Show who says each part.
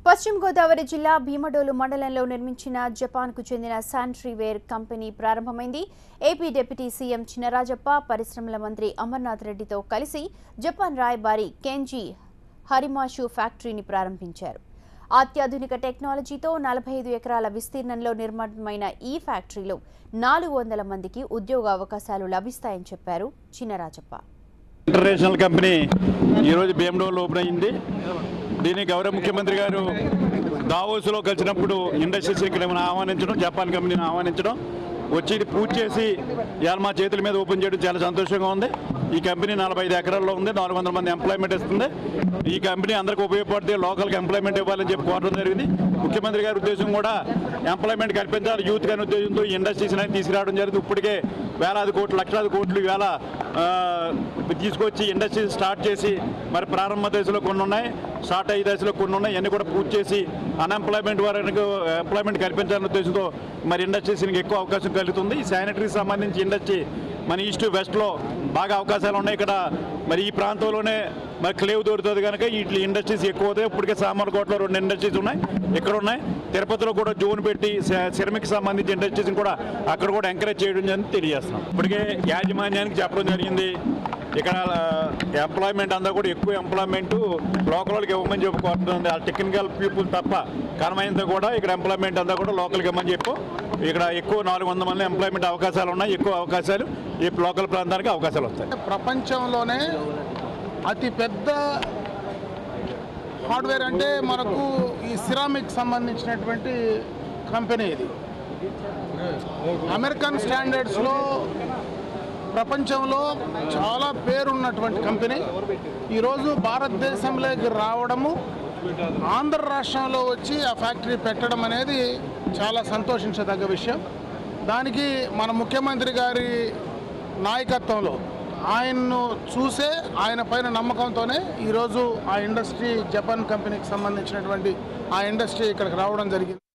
Speaker 1: పశ్చిమ గోదావరి జిల్లా భీమడోలు మండలంలో నిర్మించిన జపాన్కు చెందిన శానిటరీవేర్ కంపెనీ ప్రారంభమైంది. ఏపీ డిప్యూటీ సీఎం చినరాజప్ప పరిశ్రమల మంత్రి అమర్నాథ్ రెడ్డితో కలిసి జపాన్ రాయబారి కెంజీ హరిమాషు ఫ్యాక్టరీని ప్రారంభించారు. అత్యాధునిక టెక్నాలజీతో 45 ఎకరాల విస్తీర్ణంలో నిర్మాణమైన ఈ ఫ్యాక్టరీలో 400 మందికి ఉద్యోగ అవకాశాలు లభిస్తాయని చెప్పారు చినరాజప్ప.
Speaker 2: ఇంటర్నేషనల్ కంపెనీ ఈరోజు భీమడోల్లో ఓపెన్ అయింది. దీన్ని గౌరవ ముఖ్యమంత్రి గారు దావోస్లో కలిసినప్పుడు ఇండస్ట్రీస్ ఇక్కడ ఆహ్వానించడం, జపాన్ కంపెనీని ఆహ్వానించడం, వచ్చి పూర్తి చేసి ఇవాళ మా చేతుల మీద ఓపెన్ చేయడం చాలా సంతోషంగా ఉంది. ఈ కంపెనీ 45 ఎకరాల్లో ఉంది, 400 మంది ఎంప్లాయ్మెంట్ ఇస్తుంది. ఈ కంపెనీ అందరికీ ఉపయోగపడితే లోకల్కి ఎంప్లాయ్మెంట్ ఇవ్వాలని చెప్పి కోరడం జరిగింది. ముఖ్యమంత్రి గారి ఉద్దేశం కూడా ఎంప్లాయ్మెంట్ కల్పించాలి యూత్ గారి ఉద్దేశంతో ఈ ఇండస్ట్రీస్ అనేది తీసుకురావడం జరిగింది. ఇప్పటికే వేలాది కోట్లు, లక్షలాది కోట్లు ఇవాళ తీసుకొచ్చి ఇండస్ట్రీస్ స్టార్ట్ చేసి మరి ప్రారంభ దశలో కొన్ని ఉన్నాయి, స్టార్ట్ అయ్యే దశలో కొన్ని ఉన్నాయి, ఇవన్నీ కూడా పూర్తి చేసి అన్ఎంప్లాయ్మెంట్ వారికి ఎంప్లాయ్మెంట్ కల్పించాలనే ఉద్దేశంతో మరి ఇండస్ట్రీస్కి ఎక్కువ అవకాశం కలుగుతుంది. ఈ శానిటరీకి సంబంధించి ఇండస్ట్రీ మన ఈస్ట్ వెస్ట్లో బాగా అవకాశాలు ఉన్నాయి. ఇక్కడ మరి ఈ ప్రాంతంలోనే మరి క్లేవ్ దొరుకుతుంది కనుక వీటి ఇండస్ట్రీస్ ఎక్కువ అవుతాయి. ఇప్పటికే సామర్లకోటలో 2 ఇండస్ట్రీస్ ఉన్నాయి, ఇక్కడ ఉన్నాయి. తిరుపతిలో కూడా జోన్ పెట్టి సిరమిక్ సంబంధించి ఇండస్ట్రీస్ని కూడా అక్కడ కూడా ఎంకరేజ్ చేయడం తెలియజేస్తున్నాం. ఇప్పటికే యాజమాన్యానికి చెప్పడం జరిగింది, ఇక్కడ ఎంప్లాయ్మెంట్ అంతా కూడా ఎక్కువ ఎంప్లాయ్మెంట్ లోకల్కి ఇవ్వమని చెప్పి కోరుతుంది. ఆ టెక్నికల్ పీపుల్ తప్ప కనమైనంత కూడా ఇక్కడ ఎంప్లాయ్మెంట్ అంతా కూడా లోకల్కి ఇవ్వమని చెప్పు. ఇక్కడ ఎక్కువ 400 మంది ఎంప్లాయ్మెంట్ అవకాశాలు ఉన్నాయి. ఎక్కువ అవకాశాలు ఈ లోకల్ ప్రాంతానికి అవకాశాలు వస్తాయి.
Speaker 3: ప్రపంచంలోనే అతి పెద్ద హార్డ్వేర్ అంటే మనకు ఈ సిరామిక్ సంబంధించినటువంటి కంపెనీ ఇది. అమెరికన్ స్టాండర్డ్స్లో ప్రపంచంలో చాలా పేరున్నటువంటి కంపెనీ ఈరోజు భారతదేశంలోకి రావడము, ఆంధ్ర రాష్ట్రంలో వచ్చి ఆ ఫ్యాక్టరీ పెట్టడం అనేది చాలా సంతోషించదగ్గ విషయం. దానికి మన ముఖ్యమంత్రి గారి నాయకత్వంలో ఆయన్ను చూసే ఆయన పైన నమ్మకంతోనే ఈరోజు ఆ ఇండస్ట్రీ జపాన్ కంపెనీకి సంబంధించినటువంటి ఆ ఇండస్ట్రీ ఇక్కడికి రావడం జరిగింది.